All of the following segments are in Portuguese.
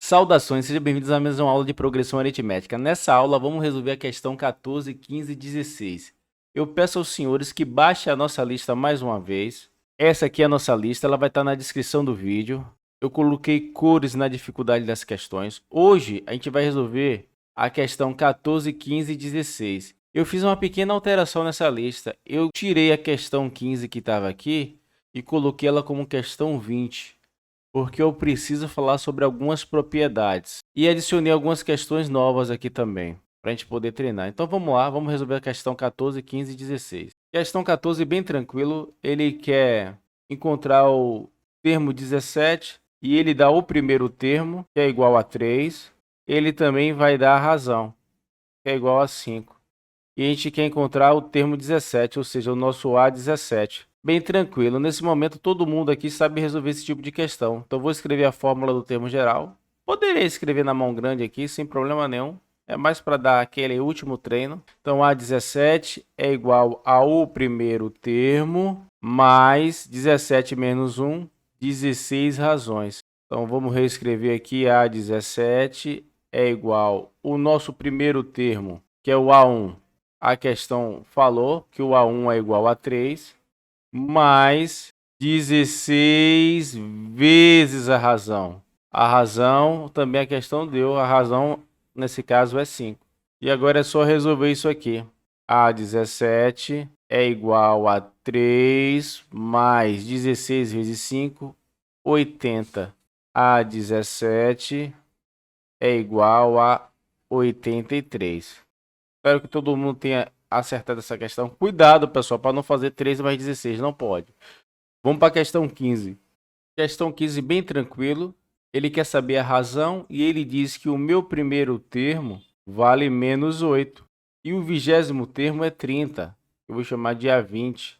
Saudações, sejam bem-vindos à mais uma aula de progressão aritmética. Nessa aula, vamos resolver a questão 14, 15 e 16. Eu peço aos senhores que baixem a nossa lista mais uma vez. Essa aqui é a nossa lista, ela vai estar na descrição do vídeo. Eu coloquei cores na dificuldade das questões. Hoje, a gente vai resolver a questão 14, 15 e 16. Eu fiz uma pequena alteração nessa lista. Eu tirei a questão 15 que estava aqui e coloquei ela como questão 20. Porque eu preciso falar sobre algumas propriedades. E adicionei algumas questões novas aqui também, para a gente poder treinar. Então vamos lá, vamos resolver a questão 14, 15 e 16. Questão 14, bem tranquilo, ele quer encontrar o termo 17 e ele dá o primeiro termo, que é igual a 3. Ele também vai dar a razão, que é igual a 5. E a gente quer encontrar o termo 17, ou seja, o nosso A17. Bem tranquilo, nesse momento todo mundo aqui sabe resolver esse tipo de questão. Então vou escrever a fórmula do termo geral. Poderia escrever na mão grande aqui, sem problema nenhum. É mais para dar aquele último treino. Então A17 é igual ao primeiro termo, mais 17 menos 1, 16 razões. Então vamos reescrever aqui, A17 é igual ao nosso primeiro termo, que é o A1. A questão falou que o A1 é igual a 3, mais 16 vezes a razão. A razão, também a questão deu, a razão, nesse caso, é 5. E agora é só resolver isso aqui. A17 é igual a 3 mais 16 vezes 5, 80. A17 é igual a 83. Espero que todo mundo tenha acertado essa questão. Cuidado, pessoal, para não fazer 13 mais 16, não pode. Vamos para a questão 15. Questão 15, bem tranquilo. Ele quer saber a razão e ele diz que o meu primeiro termo vale menos 8. E o 20º termo é 30. Eu vou chamar de A20.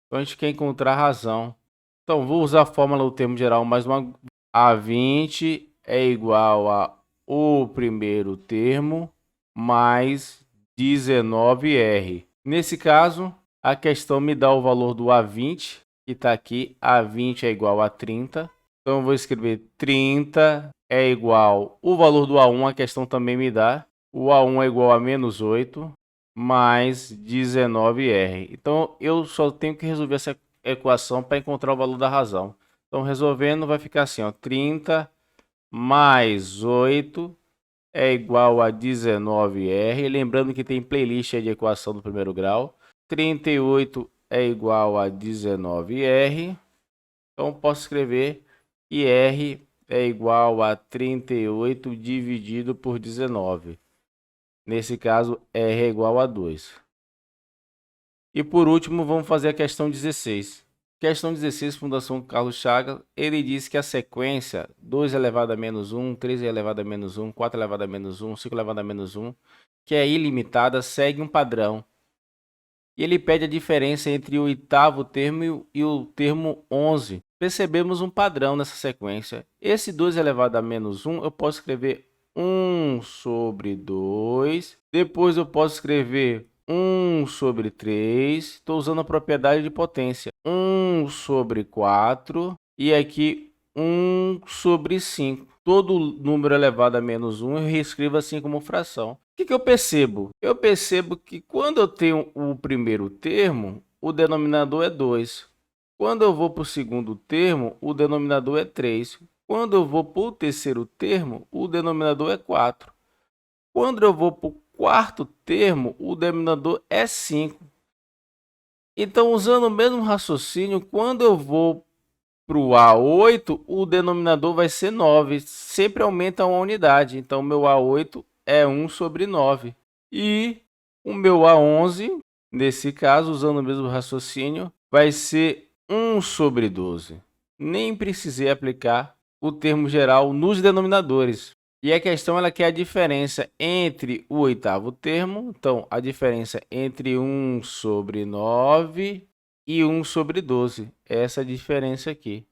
Então, a gente quer encontrar a razão. Então, vou usar a fórmula do termo geral mais uma. A20 é igual a o primeiro termo mais 19R. Nesse caso, a questão me dá o valor do A20, que está aqui. A20 é igual a 30. Então, eu vou escrever 30 é igual... O valor do A1, a questão também me dá. O A1 é igual a menos 8 mais 19R. Então, eu só tenho que resolver essa equação para encontrar o valor da razão. Então, resolvendo, vai ficar assim, ó, 30 mais 8 é igual a 19R. Lembrando que tem playlist de equação do primeiro grau. 38 é igual a 19R. Então, posso escrever que R é igual a 38 dividido por 19. Nesse caso, R é igual a 2. E por último, vamos fazer a questão 16. Questão 16, Fundação Carlos Chagas, ele diz que a sequência 2 elevado a menos 1, 3 elevado a menos 1, 4 elevado a menos 1, 5 elevado a menos 1, que é ilimitada, segue um padrão. E ele pede a diferença entre o oitavo termo e o termo 11. Percebemos um padrão nessa sequência. Esse 2 elevado a menos 1, eu posso escrever 1 sobre 2. Depois eu posso escrever 1 sobre 3. Estou usando a propriedade de potência. 1 sobre 4. E aqui 1 sobre 5. Todo número elevado a menos 1 eu reescrevo assim como fração. O que eu percebo? Eu percebo que quando eu tenho o primeiro termo, o denominador é 2. Quando eu vou para o segundo termo, o denominador é 3. Quando eu vou para o terceiro termo, o denominador é 4. Quando eu vou para o quarto termo, o denominador é 5. Então, usando o mesmo raciocínio, quando eu vou para o A8, o denominador vai ser 9. Sempre aumenta uma unidade. Então, meu A8 é 1 sobre 9. E o meu A11, nesse caso, usando o mesmo raciocínio, vai ser 1 sobre 12. Nem precisei aplicar o termo geral nos denominadores. E a questão ela quer a diferença entre o oitavo termo. Então, a diferença entre 1 sobre 9 e 1 sobre 12. Essa diferença aqui.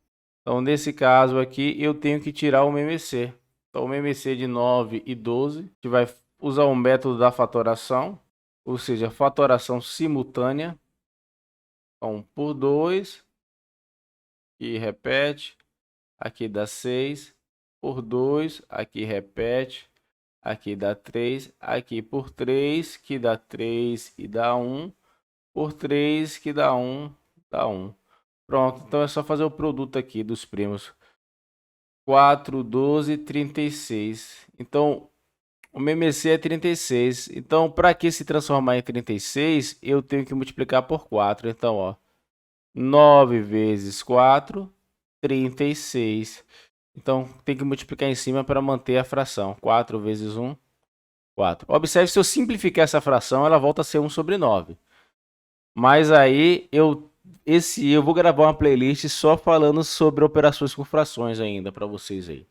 Então, nesse caso aqui, eu tenho que tirar o MMC. Então, o MMC de 9 e 12, a gente vai usar o método da fatoração, ou seja, fatoração simultânea. Então, por 2, e repete, aqui dá 6. por 2, aqui repete, aqui dá 3, aqui por 3, que dá 3 e dá 1, por 3, que dá 1, dá 1. Pronto, então é só fazer o produto aqui dos primos. 4, 12, 36. Então, o MMC é 36. Então, para que se transformar em 36, eu tenho que multiplicar por 4. Então, ó, 9 vezes 4, 36. Então, tem que multiplicar em cima para manter a fração. 4 vezes 1, 4. Observe, se eu simplificar essa fração, ela volta a ser 1 sobre 9. Mas aí, eu vou gravar uma playlist só falando sobre operações com frações ainda para vocês aí.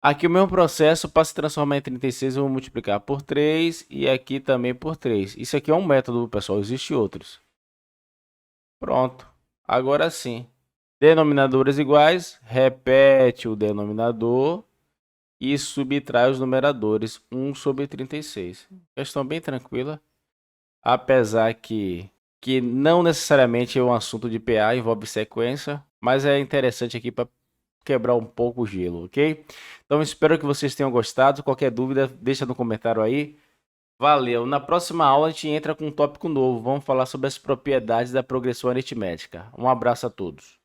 Aqui o mesmo processo, para se transformar em 36, eu vou multiplicar por 3 e aqui também por 3. Isso aqui é um método, pessoal, existem outros. Pronto, agora sim. Denominadores iguais, repete o denominador e subtrai os numeradores, 1 sobre 36. Questão bem tranquila, apesar que não necessariamente é um assunto de PA, envolve sequência, mas é interessante aqui para quebrar um pouco o gelo, ok? Então espero que vocês tenham gostado. Qualquer dúvida, deixa no comentário aí. Valeu! Na próxima aula a gente entra com um tópico novo. Vamos falar sobre as propriedades da progressão aritmética. Um abraço a todos.